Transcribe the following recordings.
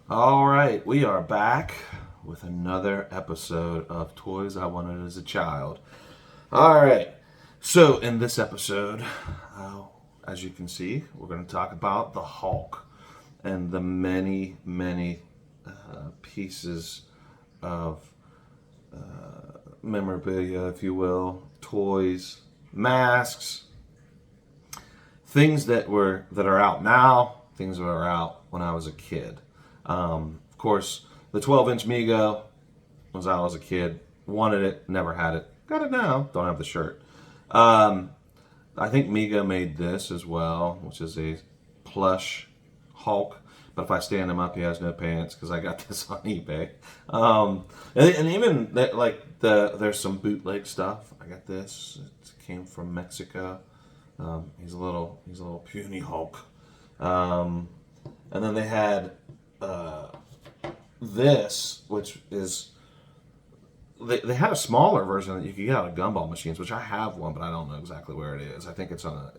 All right, we are back with another episode of Toys I Wanted as a Child. All right, so in this episode, as you can see, we're going to talk about the Hulk and the many pieces of memorabilia, if you will, toys, masks, things that are out now, things that are out when I was a kid. Of course, the 12-inch Mego was out as a kid. Wanted it, never had it. Got it now. Don't have the shirt. Um, I think Mego made this as well, which is a plush Hulk. But if I stand him up, he has no pants because I got this on eBay. And even there's some bootleg stuff. I got this. It came from Mexico. He's a little puny Hulk. And then they had this, which is they had a smaller version that you could get out of gumball machines, which I have one, but I don't know exactly where it is. I think it's on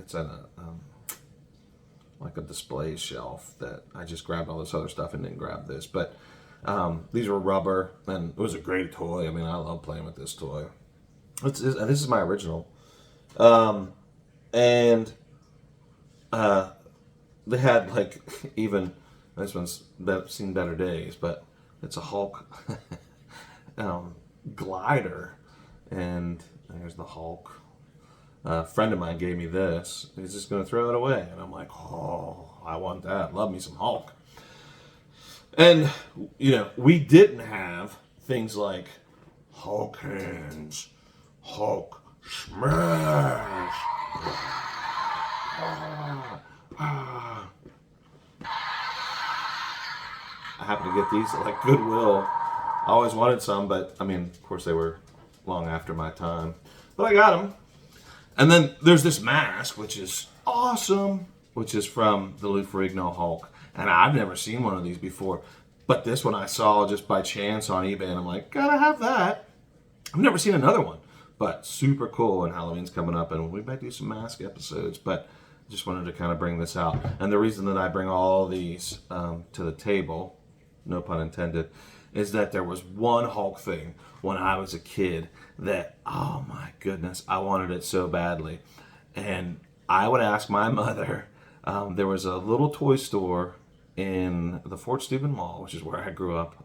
like a display shelf that I just grabbed all this other stuff and didn't grab this. But these were rubber, and it was a great toy. I mean, I love playing with this toy. This is my original, and they had like even this one's seen better days, but it's a Hulk glider, and there's the Hulk. A friend of mine gave me this. He's just going to throw it away, and I'm like, oh, I want that. Love me some Hulk. And we didn't have things like Hulk hands, Hulk smash. I happened to get these at like Goodwill. I always wanted some, but I mean, of course, they were long after my time. But I got them. And then there's this mask, which is awesome, which is from the Lou Ferrigno Hulk. And I've never seen one of these before. But this one I saw just by chance on eBay, and I'm like, gotta have that. I've never seen another one, but super cool. And Halloween's coming up, and we might do some mask episodes. But just wanted to kind of bring this out. And the reason that I bring all these to the table, no pun intended, is that there was one Hulk thing when I was a kid that, oh my goodness, I wanted it so badly. And I would ask my mother, there was a little toy store in the Fort Steuben Mall, which is where I grew up,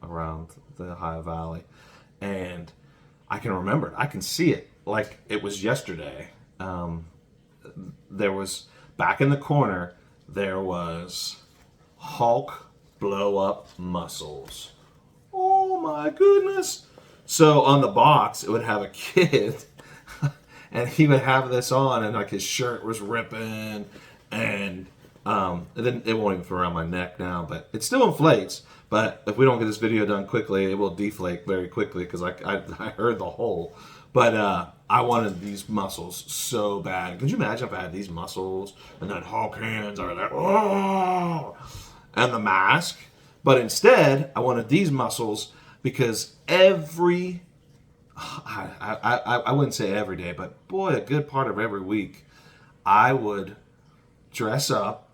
around the Ohio Valley. And I can remember it. I can see it like it was yesterday. There was, back in the corner, there was Hulk blow up muscles. Oh my goodness. So on the box, it would have a kid, and he would have this on, and like his shirt was ripping, and it won't even fit around my neck now, but it still inflates. But if we don't get this video done quickly, it will deflate very quickly because I heard the hole. But I wanted these muscles so bad. Could you imagine if I had these muscles and then Hulk hands are like, oh, and the mask? But instead, I wanted these muscles because I wouldn't say every day, but boy, a good part of every week, I would dress up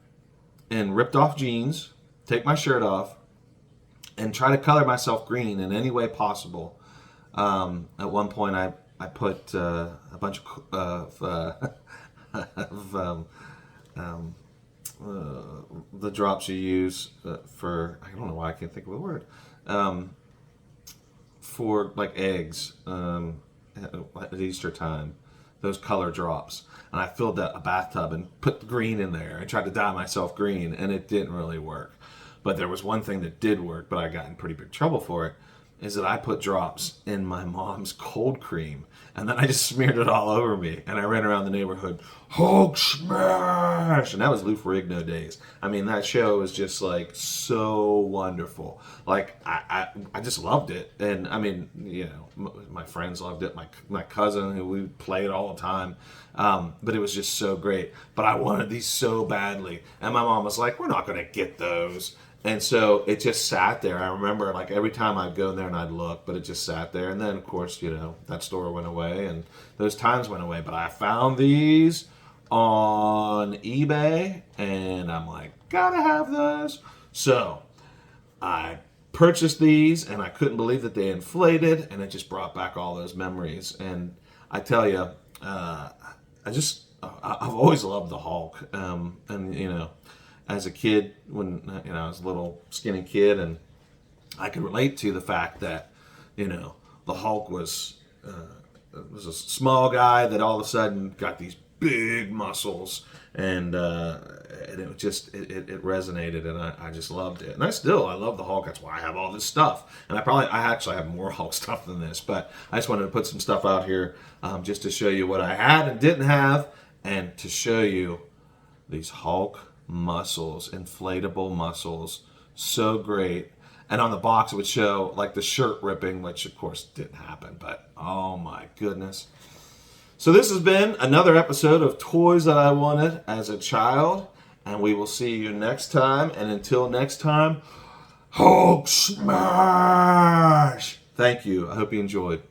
in ripped off jeans, take my shirt off, and try to color myself green in any way possible. At one point, I put a bunch of the drops you use for, I don't know why I can't think of the word, for like eggs at Easter time, those color drops. And I filled a bathtub and put the green in there. I tried to dye myself green, and it didn't really work. But there was one thing that did work, but I got in pretty big trouble for it, is that I put drops in my mom's cold cream, and then I just smeared it all over me, and I ran around the neighborhood, Hulk smash! And that was Lou Ferrigno days. I mean, that show was just like so wonderful. Like, I just loved it. And I mean, my friends loved it, my cousin, who we played all the time. But it was just so great. But I wanted these so badly. And my mom was like, we're not going to get those. And so it just sat there. I remember like every time I'd go in there and I'd look, but it just sat there. And then, of course, that store went away and those times went away. But I found these on eBay and I'm like, gotta have those. So I purchased these and I couldn't believe that they inflated, and it just brought back all those memories. And I tell you, I've always loved the Hulk. And as a kid, when I was a little skinny kid, and I could relate to the fact that the Hulk was a small guy that all of a sudden got these big muscles, and it just it resonated, and I just loved it. And I love the Hulk. That's why I have all this stuff, and I actually have more Hulk stuff than this, but I just wanted to put some stuff out here just to show you what I had and didn't have, and to show you these Hulk muscles, inflatable muscles, so great. And on the box it would show like the shirt ripping, which of course didn't happen, but oh my goodness. So this has been another episode of Toys That I Wanted as a Child, and we will see you next time. And until next time, Hulk smash! Thank you. I hope you enjoyed.